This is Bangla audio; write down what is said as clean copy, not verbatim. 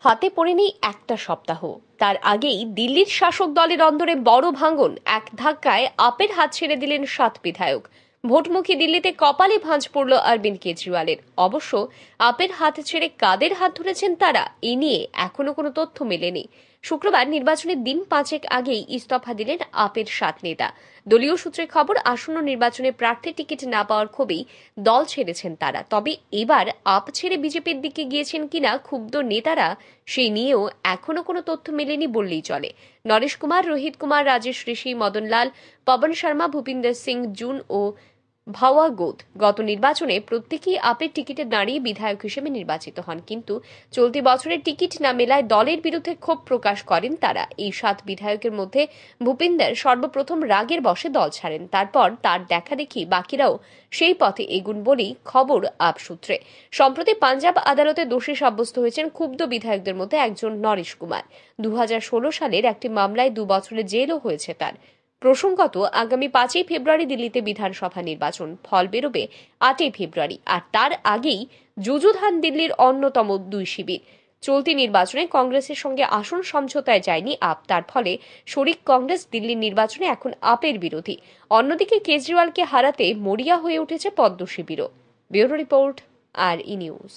হাতে পড়েনি একটা সপ্তাহ, তার আগেই দিল্লির শাসক দলের অন্দরে বড় ভাঙন। এক ধাক্কায় আপের হাত ছেড়ে দিলেন 7 বিধায়ক। ভোটমুখী দিল্লিতে কপালে ভাঁজ পড়ল অরবিন্দ কেজরিওয়ালের। অবশ্য আপের হাত ছেড়ে কাদের হাত ধরেছেন তারা, এই নিয়ে এখনো কোনো তথ্য মেলেনি। শুক্রবার নির্বাচনের দিন 5 আগেই ইস্তফা দিলেন আপের 7 নেতা। দলীয় সূত্রে খবর, আসন্ন নির্বাচনে প্রার্থীর টিকিট না পাওয়ার ক্ষোভেই দল ছেড়েছেন তারা। তবে এবার আপ ছেড়ে বিজেপির দিকে গিয়েছেন কিনা ক্ষুব্ধ নেতারা, সেই নিয়েও এখনো কোনো তথ্য মেলেনি বললেই চলে। নরেশ কুমার, রোহিত কুমার, রাজেশ ঋষি, মদনলাল, পবন শর্মা, ভূপিন্দর সিং জুন ও ভাওয়া গোদ গত নির্বাচনে প্রত্যেকেই আপের টিকিটে দাঁড়িয়ে বিধায়ক হিসেবে নির্বাচিত হন, কিন্তু চলতি বছরের টিকিট না মেলায় দলের বিরুদ্ধে ক্ষোভ প্রকাশ করেন তারা। এই 7 বিধায়কের মধ্যে ভূপিন্দর সর্বপ্রথম রাগের বশে দল ছাড়েন, তারপর তার দেখা দেখি বাকিরাও সেই পথে এগুন বলেই খবর আপ সূত্রে। সম্প্রতি পাঞ্জাব আদালতে দোষী সাব্যস্ত হয়েছেন ক্ষুব্ধ বিধায়কদের মধ্যে একজন নরেশ কুমার। 2016 সালের একটি মামলায় 2 বছরের জেলও হয়েছে তার। প্রসঙ্গত, আগামী 5 ফেব্রুয়ারি দিল্লিতে বিধানসভা নির্বাচন, ফল বেরোবে 8 ফেব্রুয়ারি। আর তার আগেই যুযুধান দিল্লির অন্যতম 2 শিবির। চলতি নির্বাচনে কংগ্রেসের সঙ্গে আসন সমঝোতায় যায়নি আপ, তার ফলে শরিক কংগ্রেস দিল্লির নির্বাচনে এখন আপের বিরোধী। অন্যদিকে কেজরিওয়ালকে হারাতে মরিয়া হয়ে উঠেছে পদ্ম শিবিরও। ব্যুরো রিপোর্ট, আর ই নিউজ।